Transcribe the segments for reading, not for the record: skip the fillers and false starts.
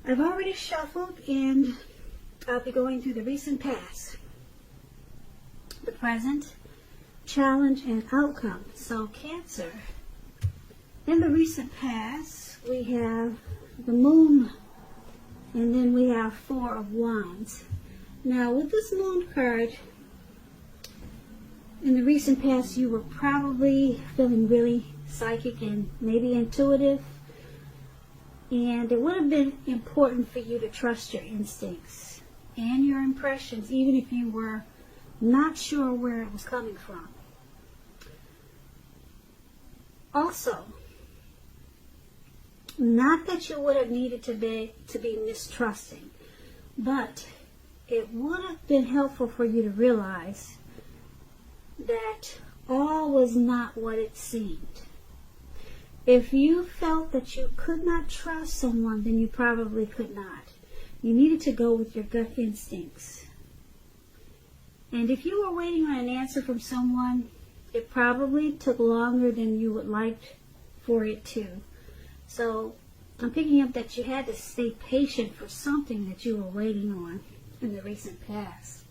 I've already shuffled, and I'll be going through the recent past, the present, challenge, and outcome. So Cancer, in the recent past, we have the Moon, and then we have Four of Wands. Now, with this Moon card, in the recent past, you were probably feeling really psychic and maybe intuitive. And it would have been important for you to trust your instincts and your impressions, even if you were not sure where it was coming from. Also, not that you would have needed to be mistrusting, but it would have been helpful for you to realize that all was not what it seemed. If you felt that you could not trust someone, then you probably could not. You needed to go with your gut instincts. And if you were waiting on an answer from someone, it probably took longer than you would like for it to. So I'm picking up that you had to stay patient for something that you were waiting on in the recent past.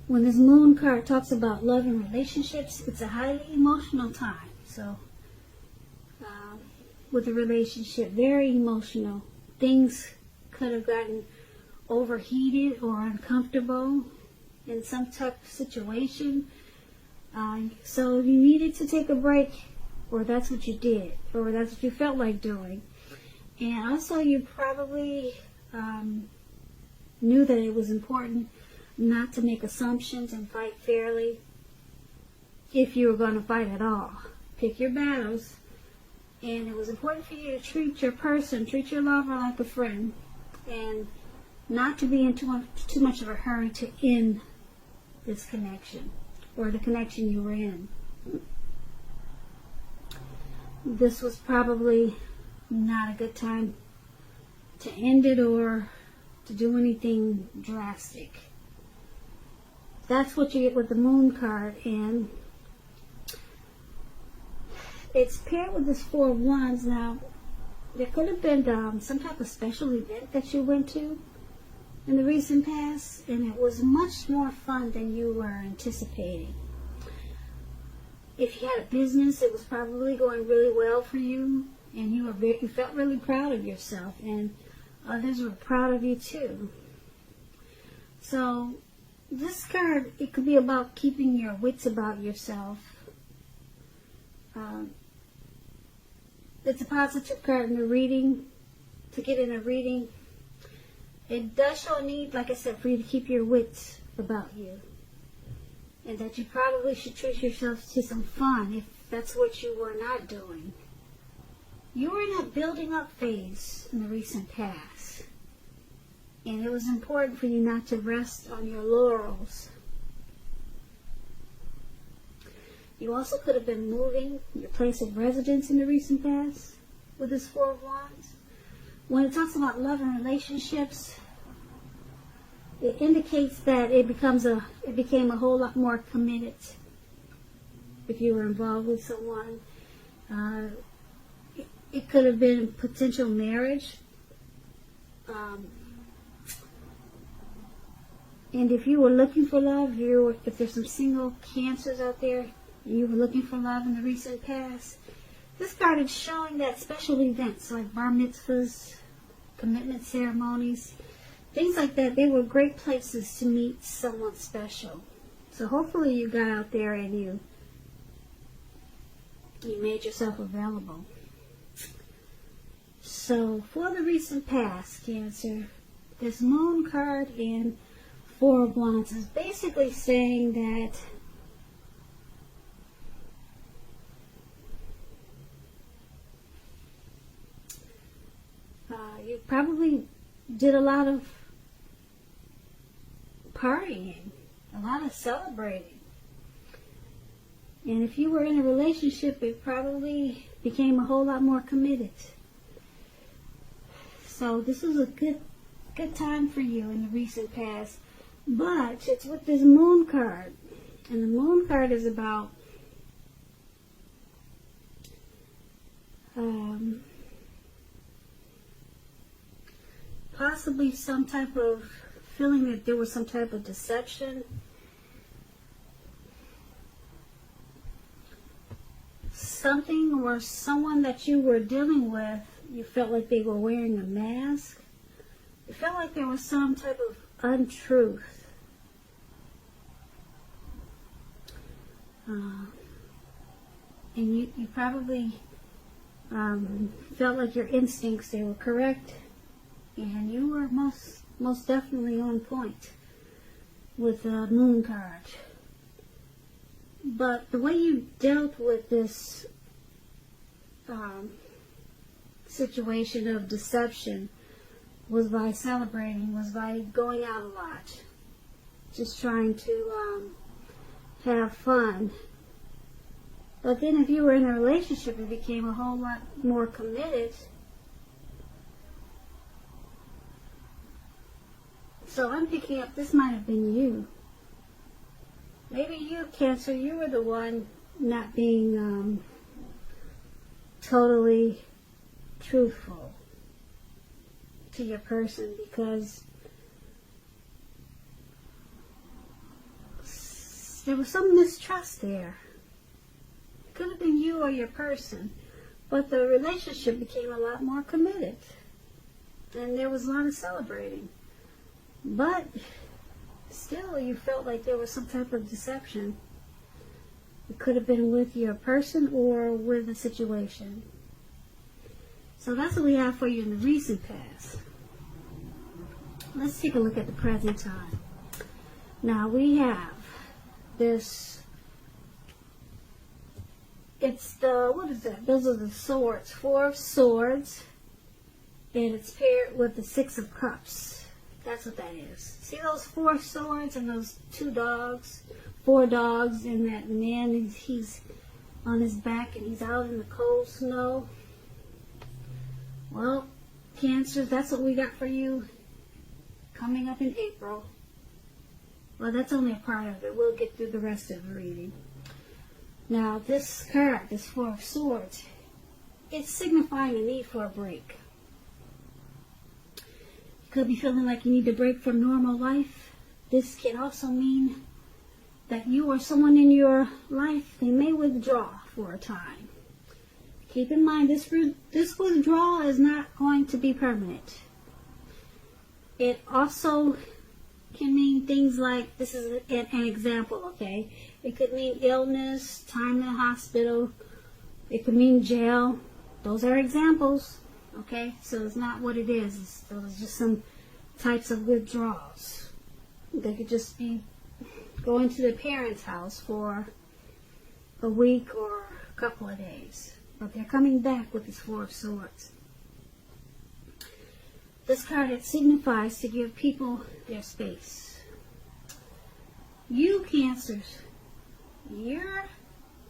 When this Moon card talks about love and relationships, it's a highly emotional time. So, with a relationship, very emotional. Things could have gotten overheated or uncomfortable in some type of situation. So you needed to take a break, or that's what you did, or that's what you felt like doing. And also you probably knew that it was important not to make assumptions and fight fairly if you were going to fight at all. Pick your battles. And it was important for you to treat your person, treat your lover like a friend, and not to be in too much of a hurry to end this connection or the connection you were in. This was probably not a good time to end it or to do anything drastic. That's what you get with the Moon card, and it's paired with this Four of Wands. Now, there could have been some type of special event that you went to in the recent past, and it was much more fun than you were anticipating. If you had a business, it was probably going really well for you, and you felt really proud of yourself, and others were proud of you too. So this card, it could be about keeping your wits about yourself. It's a positive card in the reading. To get in a reading, it does show a need, like I said, for you to keep your wits about you. And that you probably should treat yourself to some fun if that's what you were not doing. You were in a building up phase in the recent past. And it was important for you not to rest on your laurels. You also could have been moving your place of residence in the recent past with this Four of Wands. When it talks about love and relationships, it indicates that it became a whole lot more committed if you were involved with someone. It could have been potential marriage. And if you were looking for love, if there's some single Cancers out there, you were looking for love in the recent past, this card is showing that special events like bar mitzvahs, commitment ceremonies, things like that, they were great places to meet someone special. So hopefully you got out there and you made yourself available. So for the recent past, Cancer, this Moon card and Four of Wands is basically saying that you probably did a lot of partying, a lot of celebrating. And if you were in a relationship, it probably became a whole lot more committed. So this was a good time for you in the recent past. But it's with this Moon card. And the Moon card is about possibly some type of feeling that there was some type of deception. Something or someone that you were dealing with, you felt like they were wearing a mask. You felt like there was some type of untruth. And you probably felt like your instincts, they were correct. And you were most definitely on point with the moon card. But the way you dealt with this situation of deception was by celebrating, was by going out a lot, just trying to have fun. But then if you were in a relationship, it became a whole lot more committed. So I'm picking up, this might have been you. Maybe you, Cancer, you were the one not being totally truthful to your person, because there was some mistrust there. It could have been you or your person, but the relationship became a lot more committed, and there was a lot of celebrating. But still, you felt like there was some type of deception. It could have been with your person or with a situation. So that's what we have for you in the recent past. Let's take a look at the present time. Now we have this, it's the, what is that? Those are the swords, 4 of swords, and it's paired with the 6 of cups. That's what that is. See those 4 swords and those 2 dogs, 4 dogs, and that man, he's on his back and he's out in the cold snow. Well, Cancer, that's what we got for you coming up in April. Well, that's only a part of it. We'll get through the rest of the reading. Now, this card, this 4 of swords, it's signifying a need for a break. You could be feeling like you need to break from normal life. This can also mean that you or someone in your life, they may withdraw for a time. Keep in mind, this withdrawal is not going to be permanent. It also can mean things like, this is an example, okay? It could mean illness, time in the hospital. It could mean jail. Those are examples, okay? So it's not what it is. Those are just some types of withdrawals. They could just be going to their parents' house for a week or a couple of days. But they're coming back with this 4 of swords. This card, it signifies to give people their space. You Cancers, you're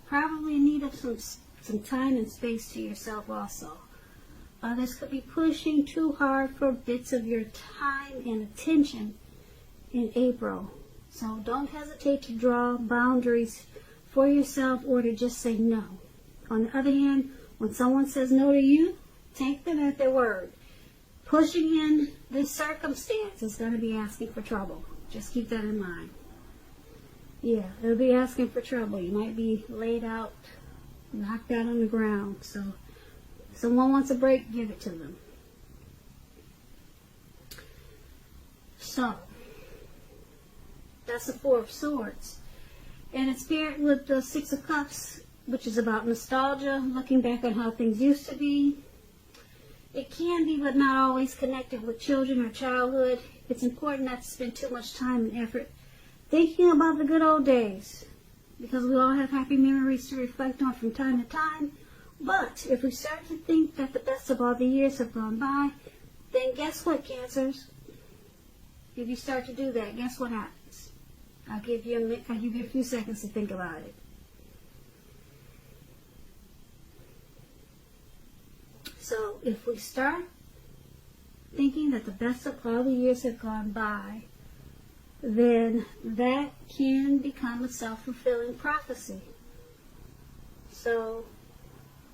probably in need of some time and space to yourself also. Others could be pushing too hard for bits of your time and attention in April. So don't hesitate to draw boundaries for yourself or to just say no. On the other hand, when someone says no to you, take them at their word. Pushing in this circumstance is going to be asking for trouble. Just keep that in mind. Yeah, it'll be asking for trouble. You might be laid out, knocked out on the ground. So if someone wants a break, give it to them. So that's the 4 of swords. And it's paired with the 6 of cups, which is about nostalgia, looking back on how things used to be. It can be, but not always, connected with children or childhood. It's important not to spend too much time and effort thinking about the good old days, because we all have happy memories to reflect on from time to time. But if we start to think that the best of all the years have gone by, then guess what, Cancers? If you start to do that, guess what happens? I'll give you a few seconds to think about it. So if we start thinking that the best of all the years have gone by, then that can become a self-fulfilling prophecy. So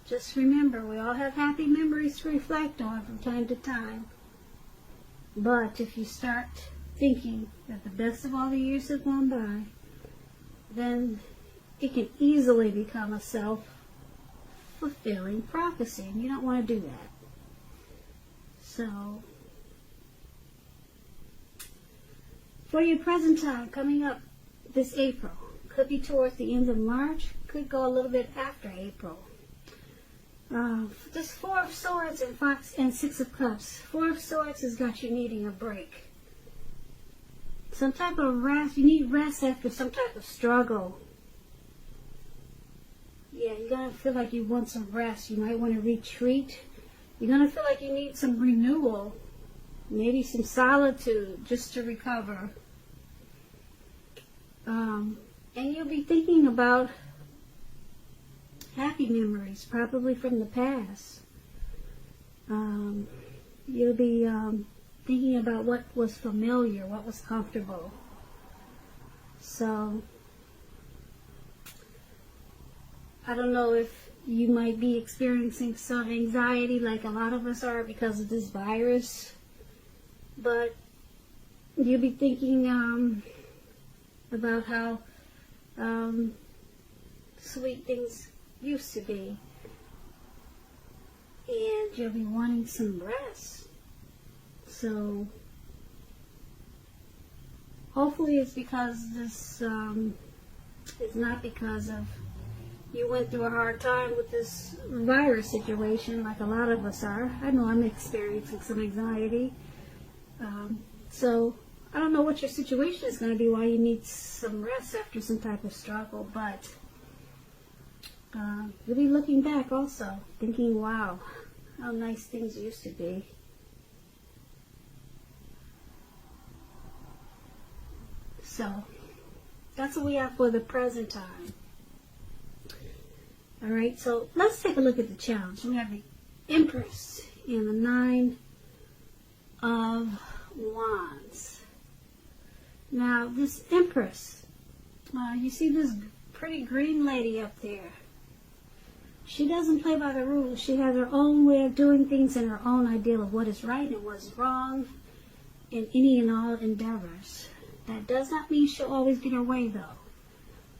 just remember, we all have happy memories to reflect on from time to time. But if you start thinking that the best of all the years have gone by, then it can easily become a self-fulfilling prophecy, and you don't want to do that. So, for your present time coming up this April, could be towards the end of March, could go a little bit after April. This Four of Swords and Six of Cups. Four of Swords has got you needing a break. Some type of rest. You need rest after some type of struggle. Yeah, you're going to feel like you want some rest. You might want to retreat. You're going to feel like you need some renewal. Maybe some solitude just to recover. And you'll be thinking about happy memories, probably from the past. You'll be thinking about what was familiar, what was comfortable. So, I don't know if you might be experiencing some anxiety like a lot of us are because of this virus, but you'll be thinking about how sweet things used to be, and you'll be wanting some rest. So hopefully it's because this is not because of you went through a hard time with this virus situation like a lot of us are. I know I'm experiencing some anxiety. So I don't know what your situation is going to be, why you need some rest after some type of struggle, but you'll be looking back also, thinking, wow, how nice things used to be. So, that's what we have for the present time. Alright, so let's take a look at the challenge. We have the Empress and the Nine of Wands. Now, this Empress, you see this pretty green lady up there. She doesn't play by the rules. She has her own way of doing things and her own ideal of what is right and what is wrong in any and all endeavors. That does not mean she'll always get her way, though.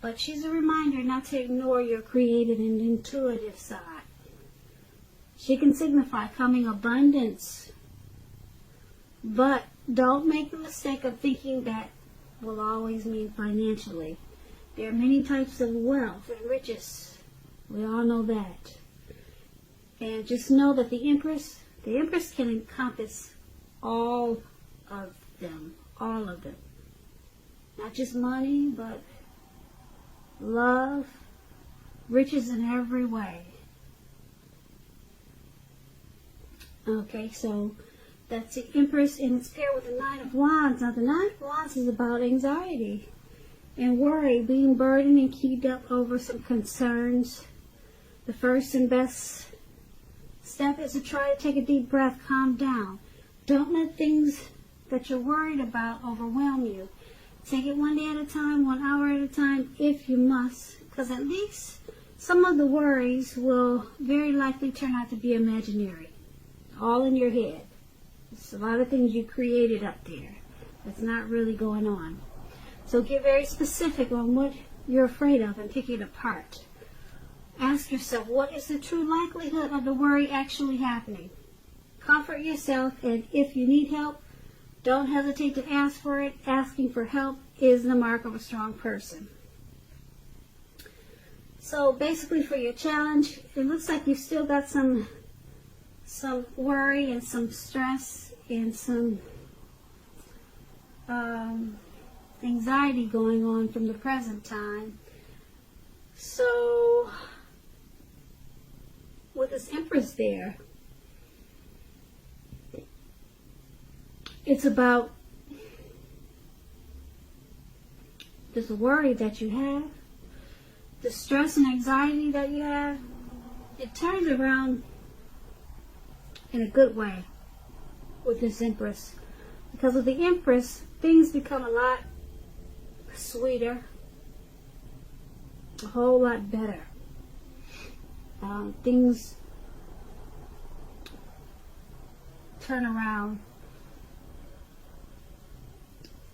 But she's a reminder not to ignore your creative and intuitive side. She can signify coming abundance. But don't make the mistake of thinking that will always mean financially. There are many types of wealth and riches. We all know that. And just know that the Empress can encompass all of them. All of them. Not just money, but love, riches in every way. Okay, so that's the Empress, and it's paired with the Nine of Wands. Now, the Nine of Wands is about anxiety and worry, being burdened and keyed up over some concerns. The first and best step is to try to take a deep breath, calm down. Don't let things that you're worried about overwhelm you. Take it one day at a time, 1 hour at a time, if you must, because at least some of the worries will very likely turn out to be imaginary, all in your head. It's a lot of things you created up there that's not really going on. So get very specific on what you're afraid of and pick it apart. Ask yourself, what is the true likelihood of the worry actually happening? Comfort yourself, and if you need help, don't hesitate to ask for it. Asking for help is the mark of a strong person. So basically for your challenge, it looks like you've still got some worry and some stress and some anxiety going on from the present time. So with this Empress there, it's about this worry that you have, the stress and anxiety that you have. It turns around in a good way with this Empress. Because with the Empress, things become a lot sweeter, a whole lot better. Things turn around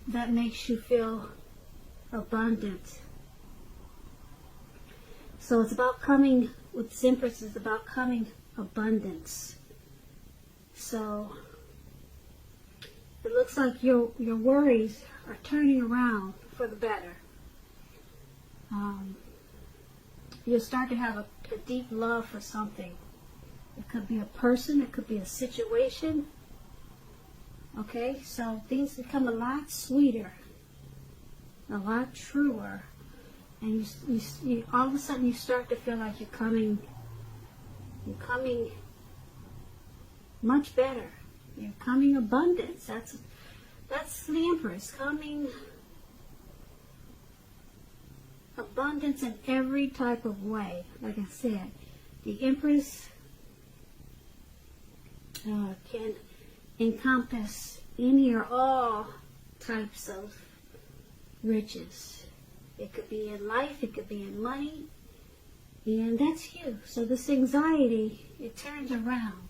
that makes you feel abundant. So it's about coming, with this Empress, it's about coming abundance. So it looks like your worries are turning around for the better. You'll start to have a deep love for something. It could be a person, it could be a situation. Okay, so things become a lot sweeter, a lot truer, and you all of a sudden you start to feel like you're coming much better. You're coming abundance. That's the Empress, coming abundance in every type of way. Like I said, the Empress can encompass any or all types of riches. It could be in life, it could be in money, and that's you. So this anxiety, it turns around.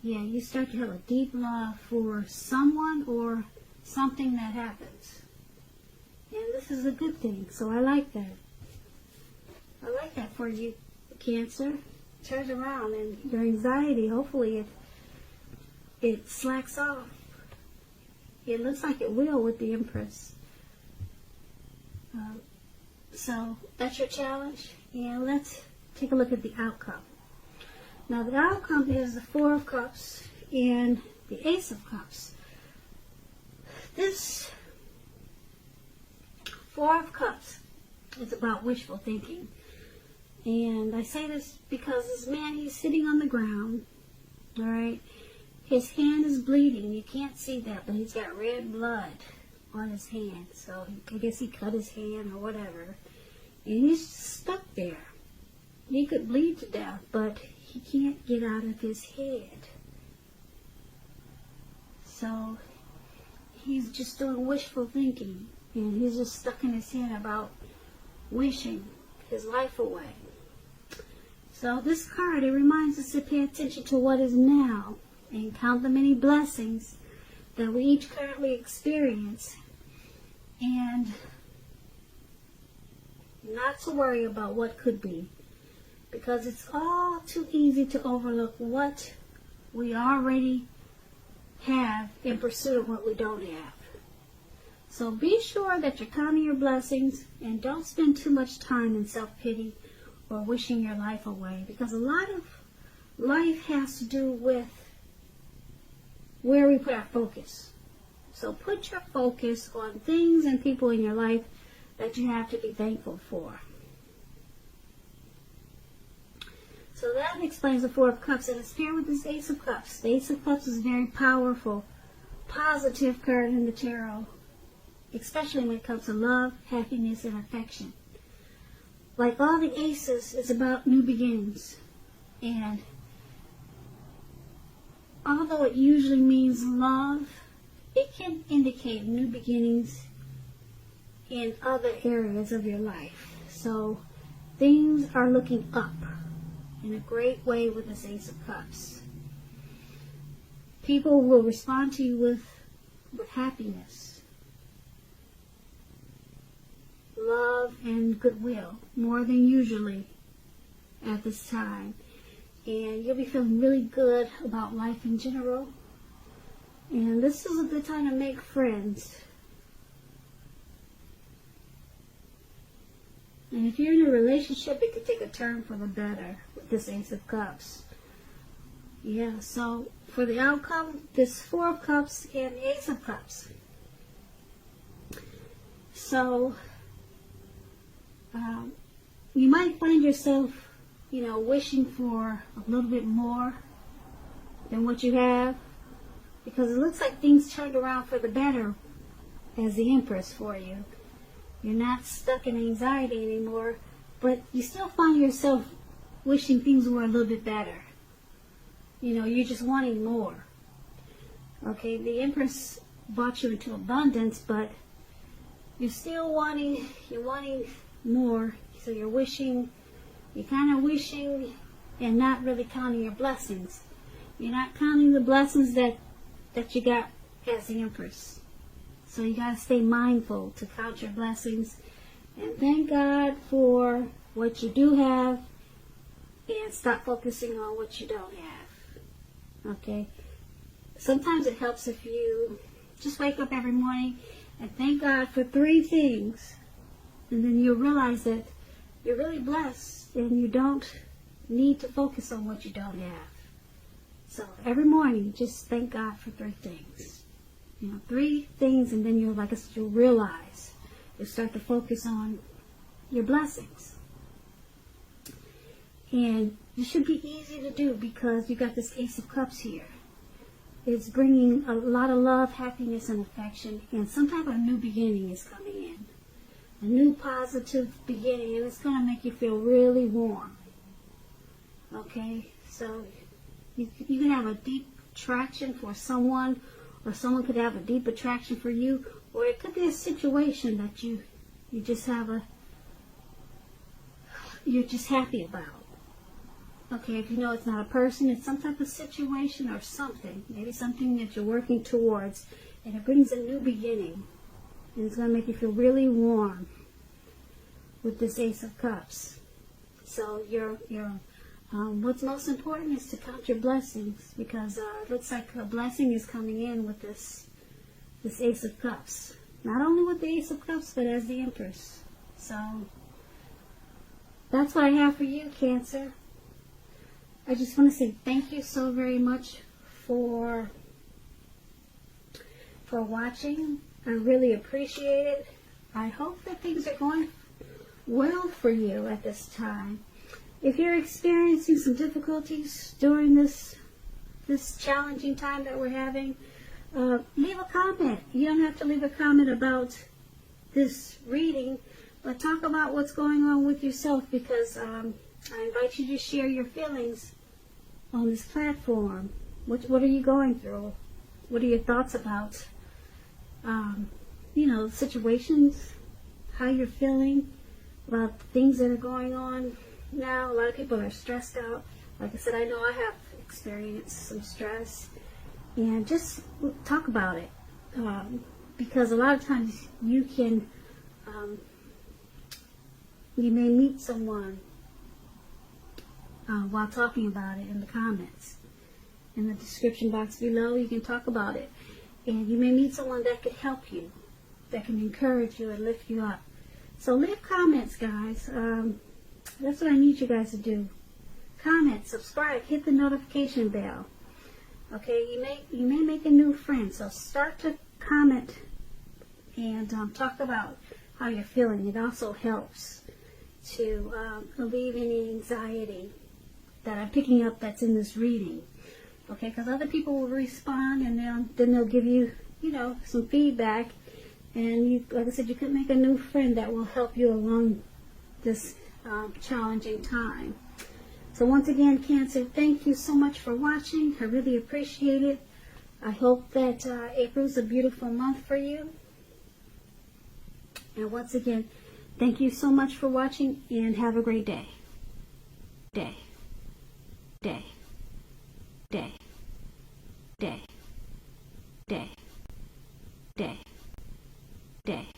Yeah, you start to have a deep love for someone or something that happens. And this is a good thing, so I like that. I like that for you, Cancer. It turns around, and your anxiety, hopefully it slacks off. It looks like it will with the Empress. So that's your challenge, and let's take a look at the outcome. Now the outcome is the Four of Cups and the Ace of Cups. This Four of Cups is about wishful thinking. And I say this because this man, he's sitting on the ground, all right? His hand is bleeding. You can't see that, but he's got red blood on his hand. So I guess he cut his hand or whatever. And he's stuck there. He could bleed to death, but he can't get out of his head. So he's just doing wishful thinking. And he's just stuck in his head about wishing his life away. So this card, it reminds us to pay attention to what is now and count the many blessings that we each currently experience, and not to worry about what could be, because it's all too easy to overlook what we already have in pursuit of what we don't have. So be sure that you're counting your blessings and don't spend too much time in self-pity or wishing your life away, because a lot of life has to do with where we put our focus. So put your focus on things and people in your life that you have to be thankful for. So that explains the Four of Cups, and it's paired with this Ace of Cups. The Ace of Cups is a very powerful, positive card in the tarot, especially when it comes to love, happiness, and affection. Like all the aces, it's about new beginnings. And although it usually means love, it can indicate new beginnings in other areas of your life. So things are looking up in a great way with this Ace of Cups. People will respond to you with happiness, love, and goodwill, more than usually at this time. And you'll be feeling really good about life in general. And this is a good time to make friends. And if you're in a relationship, it could take a turn for the better with this Ace of Cups. Yeah, so for the outcome, this Four of Cups and the Ace of Cups. So you might find yourself, wishing for a little bit more than what you have, because it looks like things turned around for the better as the Empress for you. You're not stuck in anxiety anymore, but you still find yourself wishing things were a little bit better. You're just wanting more. Okay, the Empress brought you into abundance, but you're still wanting more. So you're kind of wishing and not really counting your blessings. You're not counting the blessings that you got as the Empress. So you got to stay mindful to count your blessings and thank God for what you do have and stop focusing on what you don't have. Okay? Sometimes it helps if you just wake up every morning and thank God for 3 things. And then you'll realize that you're really blessed and you don't need to focus on what you don't have. So every morning, just thank God for 3 things. 3 things, and then you'll realize. You'll start to focus on your blessings. And it should be easy to do because you got this Ace of Cups here. It's bringing a lot of love, happiness, and affection, and some type of new beginning is coming in. A new positive beginning, and it's going to make you feel really warm. Okay? So you can have a deep attraction for someone, or someone could have a deep attraction for you, or it could be a situation that you're just happy about. Okay, if you know it's not a person, it's some type of situation or something. Maybe something that you're working towards, and it brings a new beginning. And it's going to make you feel really warm with this Ace of Cups. So what's most important is to count your blessings, because it looks like a blessing is coming in with this Ace of Cups. Not only with the Ace of Cups, but as the Empress. So that's what I have for you, Cancer. I just want to say thank you so very much for watching. I really appreciate it. I hope that things are going well for you at this time. If you're experiencing some difficulties during this challenging time that we're having, leave a comment. You don't have to leave a comment about this reading, but talk about what's going on with yourself, because I invite you to share your feelings on this platform. What are you going through? What are your thoughts about, situations, how you're feeling about things that are going on now? A lot of people are stressed out. Like I said, I know I have experienced some stress, and just talk about it, because a lot of times you may meet someone while talking about it in the comments. In the description box below, you can talk about it. And you may meet someone that could help you, that can encourage you and lift you up. So leave comments, guys. That's what I need you guys to do. Comment, subscribe, hit the notification bell. Okay, you may make a new friend. So start to comment and talk about how you're feeling. It also helps to alleviate any anxiety that I'm picking up that's in this reading. Okay, because other people will respond, and then they'll give you, some feedback. And like I said, you could make a new friend that will help you along this challenging time. So once again, Cancer, thank you so much for watching. I really appreciate it. I hope that April's a beautiful month for you. And once again, thank you so much for watching, and have a great day. Day. Day. Day. Day. Day. Day. Day.